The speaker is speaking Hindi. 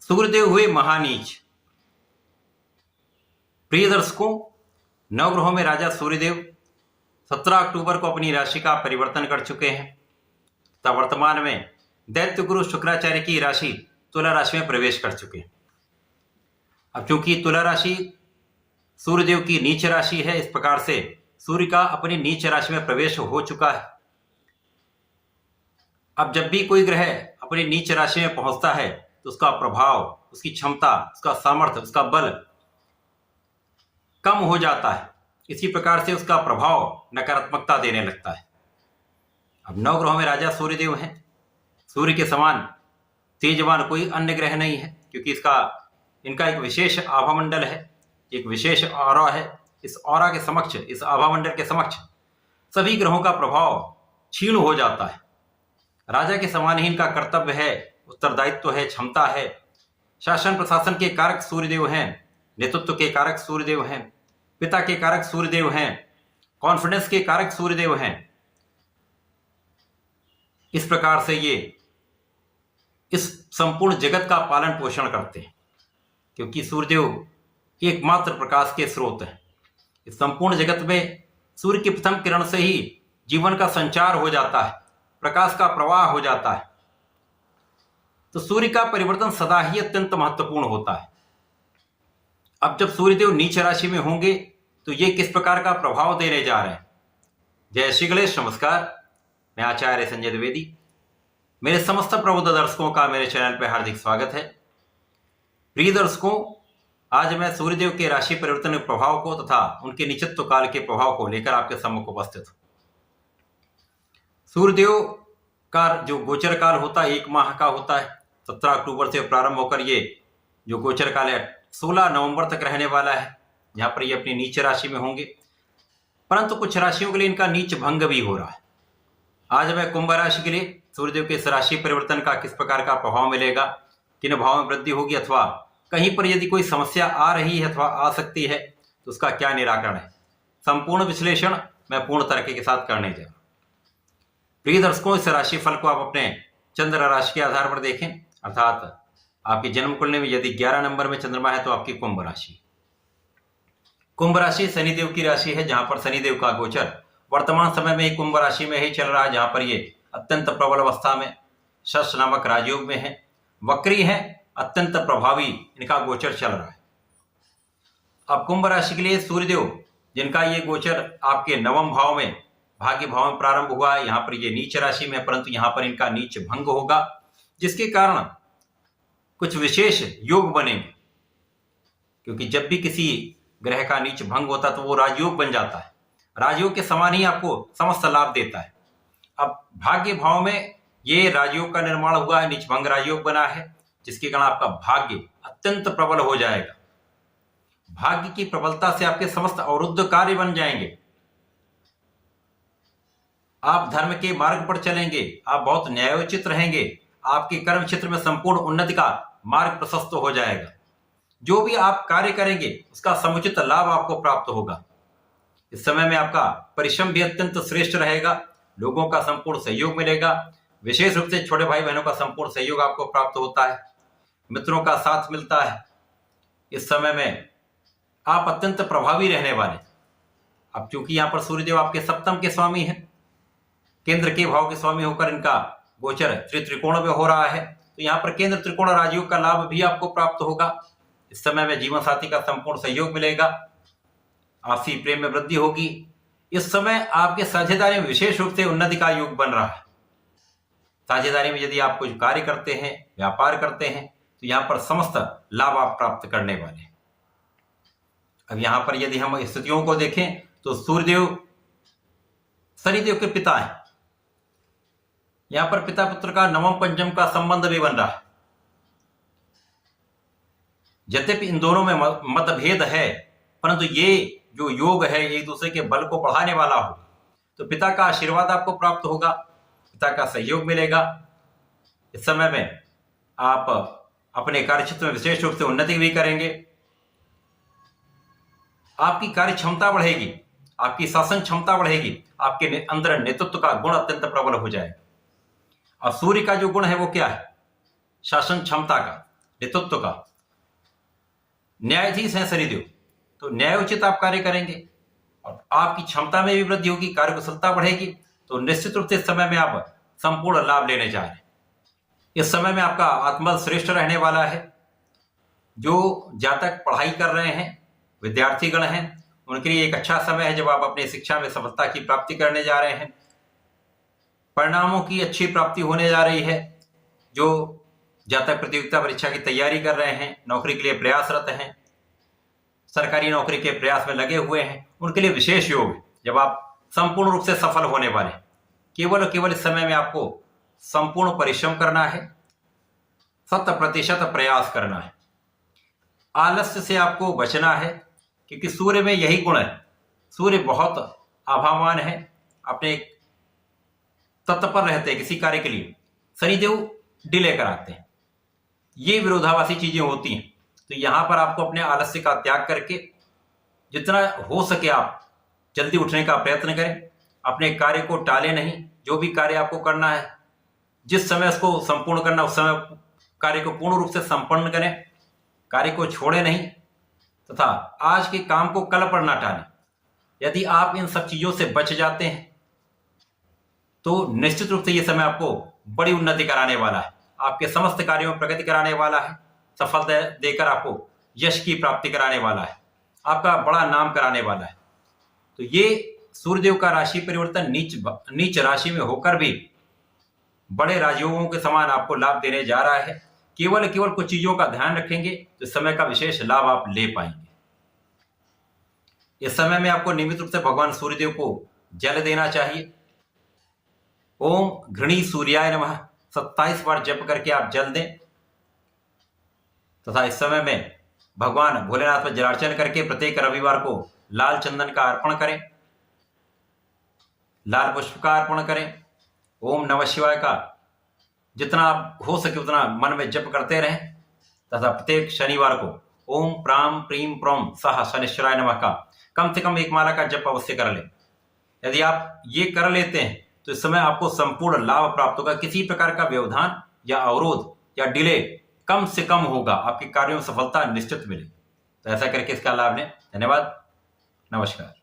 सूर्यदेव हुए महानीच। प्रिय दर्शकों, नवग्रहों में राजा सूर्यदेव 17 अक्टूबर को अपनी राशि का परिवर्तन कर चुके हैं तथा वर्तमान में दैत्य गुरु शुक्राचार्य की राशि तुला राशि में प्रवेश कर चुके हैं। अब चूंकि तुला राशि सूर्यदेव की नीच राशि है, इस प्रकार से सूर्य का अपनी नीच राशि में प्रवेश हो चुका है। अब जब भी कोई ग्रह अपनी नीच राशि में पहुंचता है तो उसका प्रभाव, उसकी क्षमता, उसका सामर्थ्य, उसका बल कम हो जाता है। इसी प्रकार से उसका प्रभाव नकारात्मकता देने लगता है। अब नवग्रहों में राजा सूर्यदेव हैं। सूर्य के समान तेजवान कोई अन्य ग्रह नहीं है, क्योंकि इनका एक विशेष आभामंडल है, एक विशेष ऑरा है। इस ऑरा के समक्ष, इस आभामंडल के समक्ष सभी ग्रहों का प्रभाव क्षीण हो जाता है। राजा के समान ही इनका कर्तव्य है, उत्तरदायित्व है, क्षमता है। शासन प्रशासन के कारक सूर्यदेव हैं, नेतृत्व के कारक सूर्यदेव हैं, पिता के कारक सूर्यदेव हैं, कॉन्फिडेंस के कारक सूर्यदेव हैं। इस प्रकार से ये इस संपूर्ण जगत का पालन पोषण करते हैं, क्योंकि सूर्यदेव एकमात्र प्रकाश के स्रोत हैं। इस संपूर्ण जगत में सूर्य की प्रथम किरण से ही जीवन का संचार हो जाता है, प्रकाश का प्रवाह हो जाता है। तो सूर्य का परिवर्तन सदा ही अत्यंत महत्वपूर्ण होता है। अब जब सूर्यदेव नीच राशि में होंगे तो ये किस प्रकार का प्रभाव देने जा रहे हैं। जय श्री गणेश, नमस्कार। मैं आचार्य संजय द्विवेदी। मेरे समस्त प्रबुद्ध दर्शकों का मेरे चैनल पर हार्दिक स्वागत है। प्रिय दर्शकों, आज मैं सूर्यदेव के राशि परिवर्तन के प्रभाव को तथा उनके निचत्व काल के प्रभाव को लेकर आपके सम्मुख उपस्थित हूं। सूर्यदेव का जो गोचर काल होता है 1 माह का होता है। 17 अक्टूबर से प्रारंभ होकर ये जो गोचर काल है 16 नवंबर तक रहने वाला है, जहां पर ये अपनी नीच राशि में होंगे। परंतु कुछ राशियों के लिए इनका नीच भंग भी हो रहा है। आज मैं कुंभ राशि के लिए सूर्यदेव के इस राशि परिवर्तन का किस प्रकार का प्रभाव मिलेगा, किन भाव में वृद्धि होगी, अथवा कहीं पर यदि कोई समस्या आ रही है अथवा आ सकती है तो उसका क्या निराकरण है, संपूर्ण विश्लेषण मैं पूर्ण तरीके के साथ करने जा रहा हूं। प्रिय दर्शकों, इस राशि फल को आप अपने चंद्र राशि के आधार पर देखें, अर्थात आपकी जन्म कुंडली में यदि 11 नंबर में चंद्रमा है तो आपकी कुंभ राशि। कुंभ राशि शनिदेव की राशि है, जहां पर शनिदेव का गोचर वर्तमान समय में कुंभ राशि में ही चल रहा है, जहां पर ये अत्यंत प्रबल अवस्था में शश नामक राजयोग में है, वक्री है, अत्यंत प्रभावी इनका गोचर चल रहा है। अब कुंभ राशि के लिए सूर्यदेव, जिनका ये गोचर आपके नवम भाव में, भाग्य भाव में प्रारंभ हुआ है, यहाँ पर ये नीच राशि में, परंतु यहाँ पर इनका नीच भंग होगा, जिसके कारण कुछ विशेष योग बनेंगे। क्योंकि जब भी किसी ग्रह का नीच भंग होता है तो वो राजयोग बन जाता है। राजयोग के समान ही आपको समस्त लाभ देता है। अब भाग्य भाव में ये राजयोग का निर्माण हुआ है, नीच भंग राजयोग बना है, जिसके कारण आपका भाग्य अत्यंत प्रबल हो जाएगा। भाग्य की प्रबलता से आपके समस्त अवरुद्ध कार्य बन जाएंगे। आप धर्म के मार्ग पर चलेंगे, आप बहुत न्यायोचित रहेंगे, आपके कर्म क्षेत्र में संपूर्ण उन्नति का मार्ग प्रशस्त हो जाएगा। जो भी आप कार्य करेंगे उसका समुचित लाभ आपको प्राप्त होगा। इस समय में आपका परिश्रम भी अत्यंत श्रेष्ठ रहेगा, लोगों का संपूर्ण सहयोग मिलेगा। विशेष रूप से छोटे भाई बहनों का संपूर्ण सहयोग आपको प्राप्त होता है, मित्रों का साथ मिलता है। इस समय में आप अत्यंत प्रभावी रहने वाले। अब चूंकि यहाँ पर सूर्यदेव आपके सप्तम के स्वामी हैं, केंद्र के भाव के स्वामी होकर इनका गोचर त्रिकोण में हो रहा है, तो यहाँ पर केंद्र त्रिकोण राजयोग का लाभ भी आपको प्राप्त होगा। इस समय में जीवन साथी का संपूर्ण सहयोग मिलेगा, आपसी प्रेम में वृद्धि होगी। इस समय आपके साझेदारी में विशेष रूप से उन्नति का योग बन रहा है। साझेदारी में यदि आप कुछ कार्य करते हैं, व्यापार करते हैं, तो यहाँ पर समस्त लाभ आप प्राप्त करने वाले हैं। अब यहाँ पर यदि हम स्थितियों को देखें तो सूर्यदेव शनिदेव के पिता हैं। यहाँ पर पिता पुत्र का नवम पंचम का संबंध भी बन रहा है। यद्यपि इन दोनों में मतभेद है, परंतु ये जो योग है एक दूसरे के बल को बढ़ाने वाला हो, तो पिता का आशीर्वाद आपको प्राप्त होगा, पिता का सहयोग मिलेगा। इस समय में आप अपने कार्यक्षेत्र में विशेष रूप से उन्नति भी करेंगे। आपकी कार्य क्षमता बढ़ेगी, आपकी शासन क्षमता बढ़ेगी, आपके अंदर नेतृत्व का गुण अत्यंत प्रबल हो जाएगा। और सूर्य का जो गुण है वो क्या है? शासन क्षमता का। नेतृत्व का। न्यायाधीश हैं शनिदेव, तो न्यायोचित आप कार्य करेंगे और आपकी क्षमता में भी वृद्धि होगी, कार्यकुशलता बढ़ेगी। तो निश्चित रूप से इस समय में आप संपूर्ण लाभ लेने जा रहे हैं। इस समय में आपका आत्मबल श्रेष्ठ रहने वाला है। जो जातक पढ़ाई कर रहे हैं, विद्यार्थीगण हैं, उनके लिए एक अच्छा समय है जब आप अपनी शिक्षा में सफलता की प्राप्ति करने जा रहे हैं। परिणामों की अच्छी प्राप्ति होने जा रही है। जो जातक प्रतियोगिता परीक्षा की तैयारी कर रहे हैं, नौकरी के लिए प्रयासरत हैं, सरकारी नौकरी के प्रयास में लगे हुए हैं, उनके लिए विशेष योग है जब आप संपूर्ण रूप से सफल होने वाले हैं। केवल और केवल इस समय में आपको संपूर्ण परिश्रम करना है, 100% प्रयास करना है। आलस्य से आपको बचना है, क्योंकि सूर्य में यही गुण है। सूर्य बहुत आभावान है, अपने तत्पर रहते हैं किसी कार्य के लिए। शनिदेव डिले कराते हैं। ये विरोधाभासी चीजें होती हैं। तो यहां पर आपको अपने आलस्य का त्याग करके जितना हो सके आप जल्दी उठने का प्रयत्न करें। अपने कार्य को टालें नहीं। जो भी कार्य आपको करना है, जिस समय उसको संपूर्ण करना, उस समय कार्य को पूर्ण रूप से संपन्न करें। कार्य को छोड़े नहीं तथा आज के काम को कल पर ना टालें। यदि आप इन सब चीजों से बच जाते हैं तो निश्चित रूप से ये समय आपको बड़ी उन्नति कराने वाला है। आपके समस्त कार्यों में प्रगति कराने वाला है। सफलता देकर आपको यश की प्राप्ति कराने वाला है। आपका बड़ा नाम कराने वाला है। तो ये सूर्यदेव का राशि परिवर्तन नीच राशि में होकर भी बड़े राजयोगों के समान आपको लाभ देने जा रहा है। केवल कुछ चीजों का ध्यान रखेंगे तो समय का विशेष लाभ आप ले पाएंगे। इस समय में आपको नियमित रूप से भगवान सूर्यदेव को जल देना चाहिए। ओम घृणी सूर्याय नमः 27 बार जप करके आप जल दें तथा इस समय में भगवान भोलेनाथ पर जलार्चन करके प्रत्येक रविवार को लाल चंदन का अर्पण करें, लाल पुष्प का अर्पण करें। ओम नमः शिवाय का जितना आप हो सके उतना मन में जप करते रहें तथा प्रत्येक शनिवार को ओम प्राम प्रीम प्रोम सह शनिश्चराय नमः का कम से कम एक माला का जप अवश्य कर लें। यदि आप ये कर लेते हैं तो इस समय आपको संपूर्ण लाभ प्राप्त होगा। किसी प्रकार का व्यवधान या अवरोध या डिले कम से कम होगा। आपके कार्यों में सफलता निश्चित मिलेगी। तो ऐसा करके इसका लाभ लें। धन्यवाद। नमस्कार।